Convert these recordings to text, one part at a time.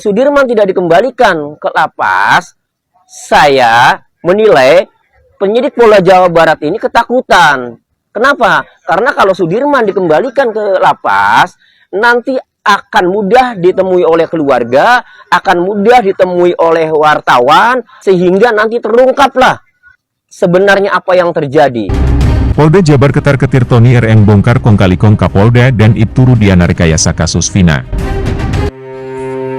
Sudirman tidak dikembalikan ke lapas, saya menilai penyidik Polda Jawa Barat ini ketakutan. Kenapa? Karena kalau Sudirman dikembalikan ke lapas, nanti akan mudah ditemui oleh keluarga, akan mudah ditemui oleh wartawan, sehingga nanti terungkaplah sebenarnya apa yang terjadi. Polda Jabar ketar-ketir Tony RM bongkar kong kali kong Kapolda dan Ibtu Rudiana rekayasa kasus Vina.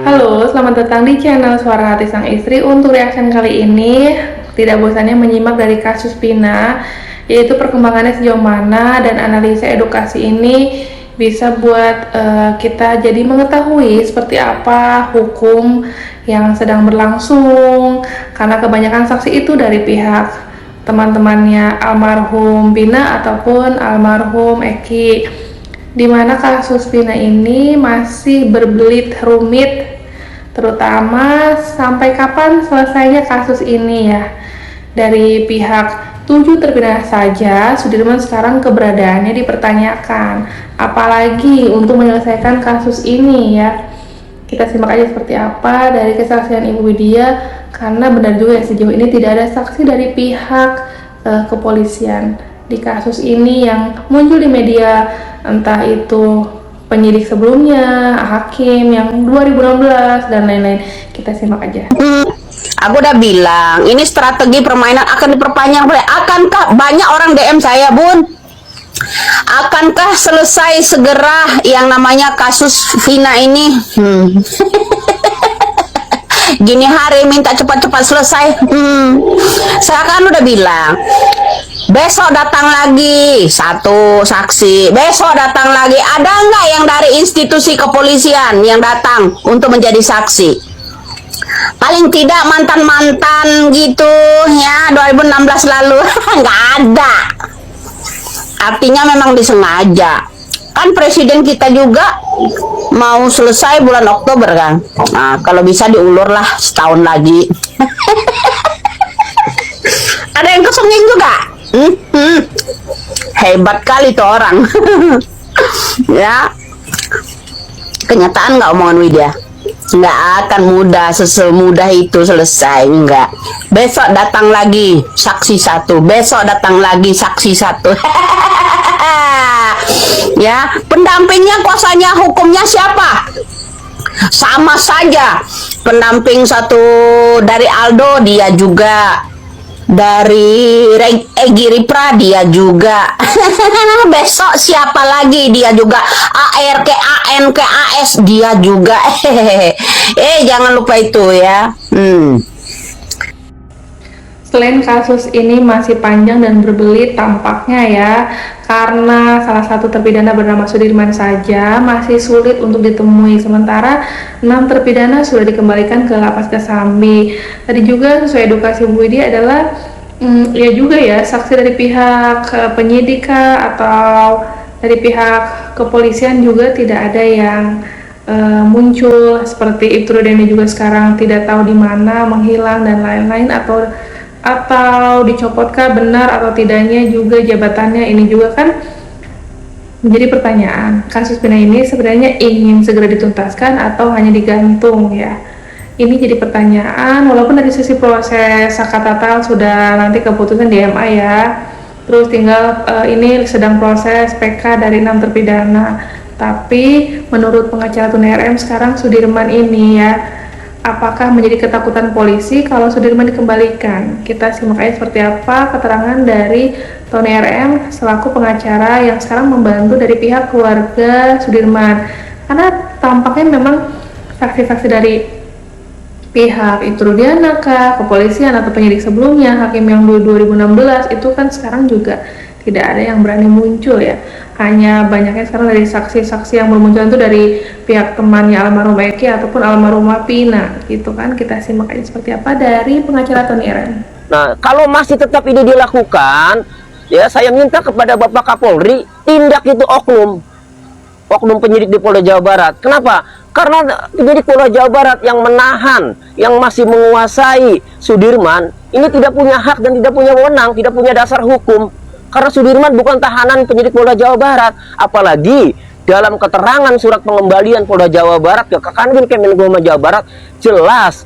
Halo, selamat datang di channel Suara Hati Sang Istri. Untuk reaction kali ini, tidak bosannya menyimak dari kasus Vina, yaitu perkembangannya sejauh mana dan analisa edukasi ini bisa buat kita jadi mengetahui seperti apa hukum yang sedang berlangsung, karena kebanyakan saksi itu dari pihak teman-temannya almarhum Vina ataupun almarhum Eki, dimana kasus Vina ini masih berbelit rumit, terutama sampai kapan selesainya kasus ini ya. Dari pihak 7 terpidana saja, Sudirman sekarang keberadaannya dipertanyakan, apalagi untuk menyelesaikan kasus ini ya. Kita simak aja seperti apa dari kesaksian Ibu Widya, karena benar juga ya, sejauh ini tidak ada saksi dari pihak kepolisian di kasus ini yang muncul di media, entah itu penyidik sebelumnya, hakim yang 2016 dan lain-lain. Kita simak aja. Aku udah bilang, ini strategi permainan akan diperpanjang. Akankah banyak orang DM saya, Bun? Akankah selesai segera yang namanya kasus Vina ini? Gini hari minta cepat-cepat selesai. Saya kan udah bilang, besok datang lagi satu saksi, besok datang lagi. Ada nggak yang dari institusi kepolisian yang datang untuk menjadi saksi? Paling tidak mantan-mantan gitu ya, 2016 lalu. Nggak ada. Artinya memang disengaja. Kan presiden kita juga mau selesai bulan Oktober kan. Nah, kalau bisa diulur lah setahun lagi. Ada yang kesenging juga. Hebat kali tuh orang. Ya. Kenyataan nggak omongan Widya? Nggak akan mudah, semudah itu selesai, enggak. Besok datang lagi saksi satu, besok datang lagi saksi satu. Ya, pendampingnya, kuasanya hukumnya siapa? Sama saja. Pendamping satu dari Aldo, dia juga. Dari Egy Ripra, dia juga. Besok siapa lagi? Dia juga. AR ke AN ke AS, dia juga. Jangan lupa itu ya. Selain kasus ini masih panjang dan berbelit tampaknya ya, karena salah satu terpidana bernama Sudirman saja masih sulit untuk ditemui, sementara 6 terpidana sudah dikembalikan ke lapas Kesambi. Tadi juga sesuai edukasi Bu Widya adalah ya juga ya, saksi dari pihak penyidik atau dari pihak kepolisian juga tidak ada yang muncul, seperti Ibtu Rudiana juga sekarang tidak tahu di mana, menghilang dan lain-lain, atau dicopotkah benar atau tidaknya juga jabatannya. Ini juga kan menjadi pertanyaan, kasus Vina ini sebenarnya ingin segera dituntaskan atau hanya digantung ya. Ini jadi pertanyaan, walaupun dari sisi proses Sakatatal sudah nanti keputusan DMA ya, terus tinggal ini sedang proses PK dari 6 terpidana, tapi menurut pengacara Tony RM sekarang Sudirman ini ya, apakah menjadi ketakutan polisi kalau Sudirman dikembalikan? Kita simak aja seperti apa keterangan dari Tony RM selaku pengacara yang sekarang membantu dari pihak keluarga Sudirman. Karena tampaknya memang saksi-saksi dari pihak Ibtu Rudiana kepolisian atau penyidik sebelumnya, hakim yang 2016 itu kan sekarang juga tidak ada yang berani muncul ya. Hanya banyaknya sekarang dari saksi-saksi yang bermunculan itu dari pihak temannya almarhum Eki ataupun almarhumah Vina gitu kan. Kita simak aja seperti apa dari pengacara Tony RM. Nah, kalau masih tetap ini dilakukan, ya saya minta kepada Bapak Kapolri, tindak itu oknum penyidik di Polda Jawa Barat. Kenapa? Karena penyidik Polda Jawa Barat yang menahan, yang masih menguasai Sudirman, ini tidak punya hak dan tidak punya wewenang, tidak punya dasar hukum. Karena Sudirman bukan tahanan penyidik Polda Jawa Barat, apalagi dalam keterangan surat pengembalian Polda Jawa Barat ke Kanwil Kemenkumham Jawa Barat jelas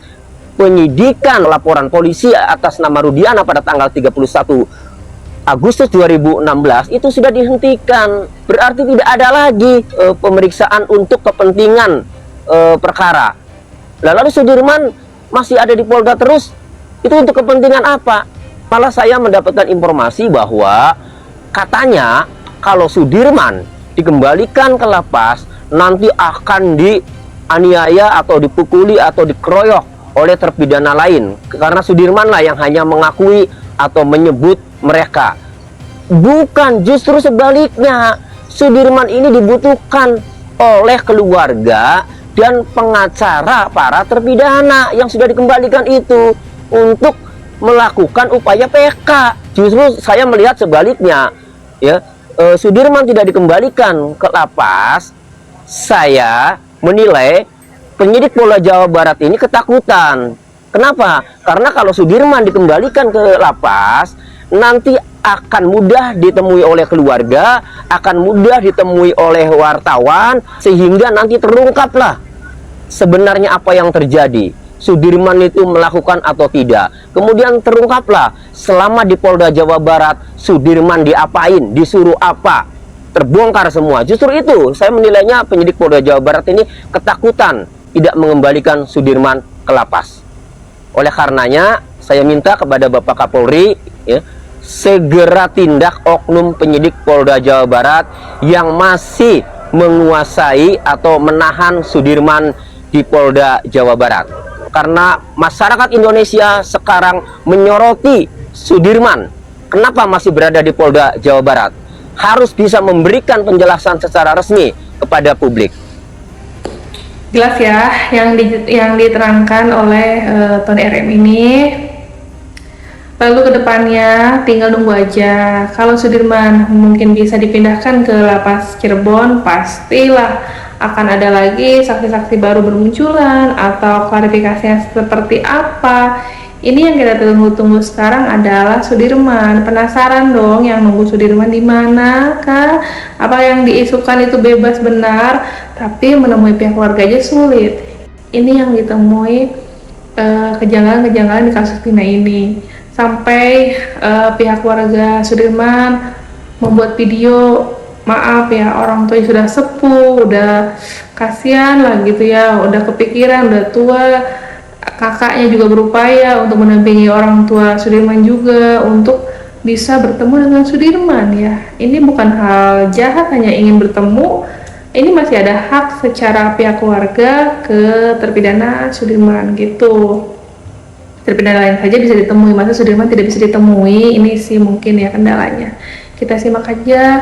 penyidikan laporan polisi atas nama Rudiana pada tanggal 31 Agustus 2016 itu sudah dihentikan. Berarti tidak ada lagi pemeriksaan untuk kepentingan perkara. Lalu Sudirman masih ada di Polda terus, itu untuk kepentingan apa? Malah saya mendapatkan informasi bahwa katanya kalau Sudirman dikembalikan ke lapas nanti akan dianiaya atau dipukuli atau dikeroyok oleh terpidana lain, karena Sudirman lah yang hanya mengakui atau menyebut mereka. Bukan, justru sebaliknya. Sudirman ini dibutuhkan oleh keluarga dan pengacara para terpidana yang sudah dikembalikan itu untuk melakukan upaya PK. Justru saya melihat sebaliknya, ya. Sudirman tidak dikembalikan ke lapas, saya menilai penyidik Polda Jawa Barat ini ketakutan. Kenapa? Karena kalau Sudirman dikembalikan ke lapas, nanti akan mudah ditemui oleh keluarga, akan mudah ditemui oleh wartawan, sehingga nanti terungkaplah sebenarnya apa yang terjadi. Sudirman itu melakukan atau tidak. Kemudian terungkaplah selama di Polda Jawa Barat Sudirman diapain, disuruh apa, terbongkar semua. Justru itu saya menilainya penyidik Polda Jawa Barat ini ketakutan tidak mengembalikan Sudirman ke lapas. Oleh karenanya saya minta kepada Bapak Kapolri, ya, segera tindak oknum penyidik Polda Jawa Barat yang masih menguasai atau menahan Sudirman di Polda Jawa Barat. Karena masyarakat Indonesia sekarang menyoroti Sudirman. Kenapa masih berada di Polda Jawa Barat? Harus bisa memberikan penjelasan secara resmi kepada publik. Jelas ya, yang diterangkan oleh Tony RM ini. Lalu kedepannya tinggal nunggu aja. Kalau Sudirman mungkin bisa dipindahkan ke lapas Cirebon, pastilah akan ada lagi saksi-saksi baru bermunculan atau klarifikasinya seperti apa. Ini yang kita tunggu-tunggu sekarang adalah Sudirman. Penasaran dong yang nunggu Sudirman di mana kah? Apa yang diisukan itu bebas benar, tapi menemui pihak keluarga aja sulit. Ini yang ditemui kejanggalan-kejanggalan di kasus Vina ini. Sampai pihak keluarga Sudirman membuat video, maaf ya, orang tua sudah sepuh, udah kasihan lah gitu ya, udah kepikiran, udah tua, kakaknya juga berupaya untuk mendampingi orang tua Sudirman juga untuk bisa bertemu dengan Sudirman ya. Ini bukan hal jahat, hanya ingin bertemu. Ini masih ada hak secara pihak keluarga ke terpidana Sudirman gitu. Terpidana lain saja bisa ditemui, masa Sudirman tidak bisa ditemui? Ini sih mungkin ya kendalanya. Kita simak aja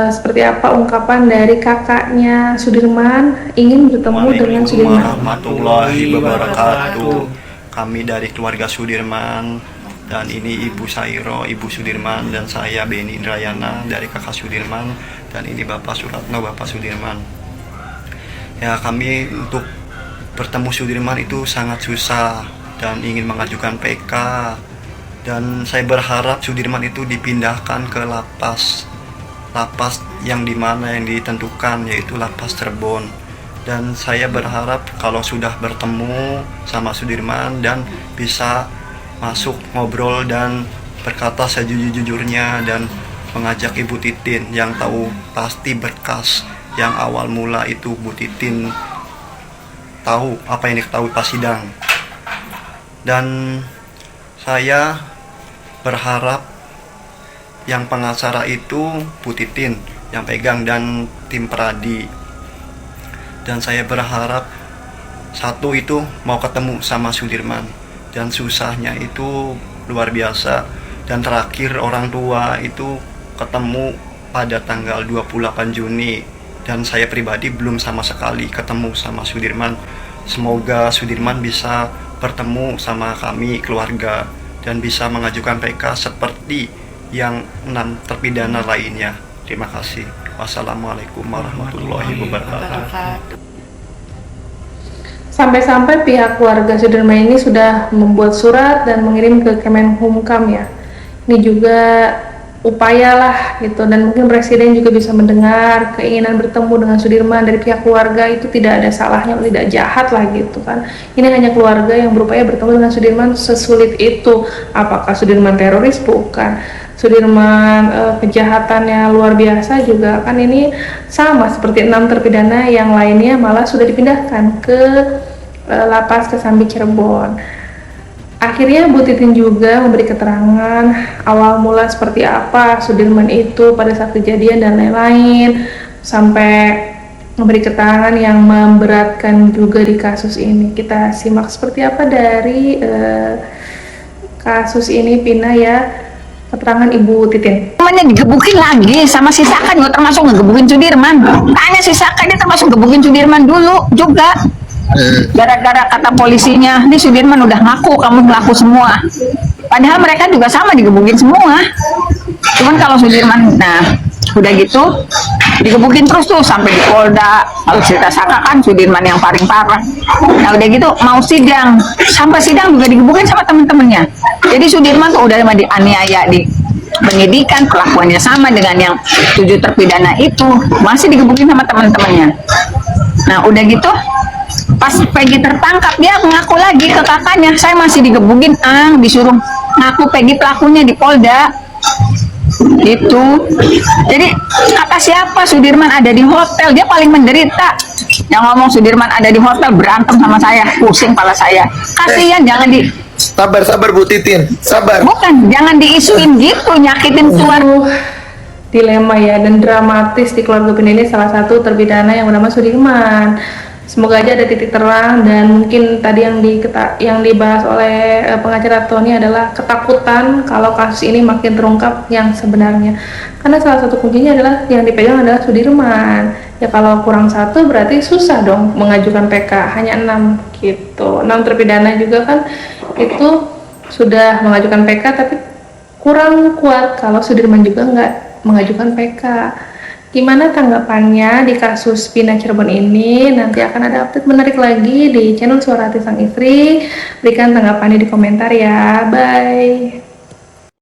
seperti apa ungkapan dari kakaknya Sudirman ingin bertemu dengan Sudirman. Warahmatullahi wabarakatuh. Kami dari keluarga Sudirman, dan ini Ibu Sairo, Ibu Sudirman, dan saya Beni Indrayana dari kakak Sudirman, dan ini Bapak Suratno, Bapak Sudirman. Ya, kami untuk bertemu Sudirman itu sangat susah dan ingin mengajukan PK, dan saya berharap Sudirman itu dipindahkan ke lapas yang dimana yang ditentukan, yaitu lapas Cirebon. Dan saya berharap kalau sudah bertemu sama Sudirman dan bisa masuk ngobrol dan berkata sejujur-jujurnya dan mengajak Ibu Titin yang tahu pasti berkas yang awal mula itu. Bu Titin tahu apa yang diketahui pas sidang. Dan saya berharap yang pengacara itu Bu Titin yang pegang dan tim Peradi. Dan saya berharap satu itu mau ketemu sama Sudirman, dan susahnya itu luar biasa. Dan terakhir orang tua itu ketemu pada tanggal 28 Juni, dan saya pribadi belum sama sekali ketemu sama Sudirman. Semoga Sudirman bisa bertemu sama kami keluarga dan bisa mengajukan PK seperti yang 6 terpidana lainnya. Terima kasih. Wassalamualaikum warahmatullahi wabarakatuh. Sampai-sampai pihak keluarga Sudirman ini sudah membuat surat dan mengirim ke Kemenkumham ya. Ini juga upayalah gitu, dan mungkin Presiden juga bisa mendengar keinginan bertemu dengan Sudirman dari pihak keluarga, itu tidak ada salahnya, tidak jahat lah gitu kan. Ini hanya keluarga yang berupaya bertemu dengan Sudirman sesulit itu. Apakah Sudirman teroris? Bukan. Sudirman kejahatannya luar biasa juga kan, ini sama seperti 6 terpidana yang lainnya, malah sudah dipindahkan ke lapas Kesambi Cirebon. Akhirnya Bu Titin juga memberi keterangan awal mula seperti apa Sudirman itu pada saat kejadian dan lain-lain, sampai memberi keterangan yang memberatkan juga di kasus ini. Kita simak seperti apa dari kasus ini, Pina, ya, keterangan Ibu Titin. Namanya digebukin lagi sama si Saka juga termasuk ngegebukin Sudirman. Tanya si Saka, dia termasuk gebukin Sudirman dulu juga. Gara-gara kata polisinya, di Sudirman udah ngaku, kamu ngaku semua. Padahal mereka juga sama digebukin semua. Cuman kalau Sudirman, nah udah gitu digebukin terus tuh sampai di Polda. Kalau cerita Saka kan Sudirman yang paling parah. Nah udah gitu mau sidang, sampai sidang juga digebukin sama temen-temennya. Jadi Sudirman tuh udah dianiaya di penyidikan, kelakuannya sama dengan yang 7 terpidana itu, masih digebukin sama teman-temannya. Nah udah gitu pas Peggy tertangkap, dia mengaku lagi ke kakaknya, saya masih digebukin, disuruh ngaku Peggy pelakunya di Polda gitu. Jadi kata siapa Sudirman ada di hotel, dia paling menderita. Yang ngomong Sudirman ada di hotel berantem sama saya, pusing kepala saya. Kasihan, jangan di Sabar Bu Titin, sabar. bukan, jangan diisuin gitu, nyakitin keluarga. Dilema ya, dan dramatis di keluarga Pina ini salah satu terpidana yang bernama Sudirman. Semoga aja ada titik terang, dan mungkin tadi yang dibahas oleh pengacara Tony adalah ketakutan kalau kasus ini makin terungkap yang sebenarnya. Karena salah satu kuncinya adalah yang dipegang adalah Sudirman. Ya kalau kurang satu berarti susah dong mengajukan PK, hanya 6 gitu. 6 terpidana juga kan itu sudah mengajukan PK, tapi kurang kuat kalau Sudirman juga nggak mengajukan PK. Gimana tanggapannya di kasus Pina Cirebon ini? Nanti akan ada update menarik lagi di channel Suara Hati Sang Istri. Berikan tanggapannya di komentar ya. Bye.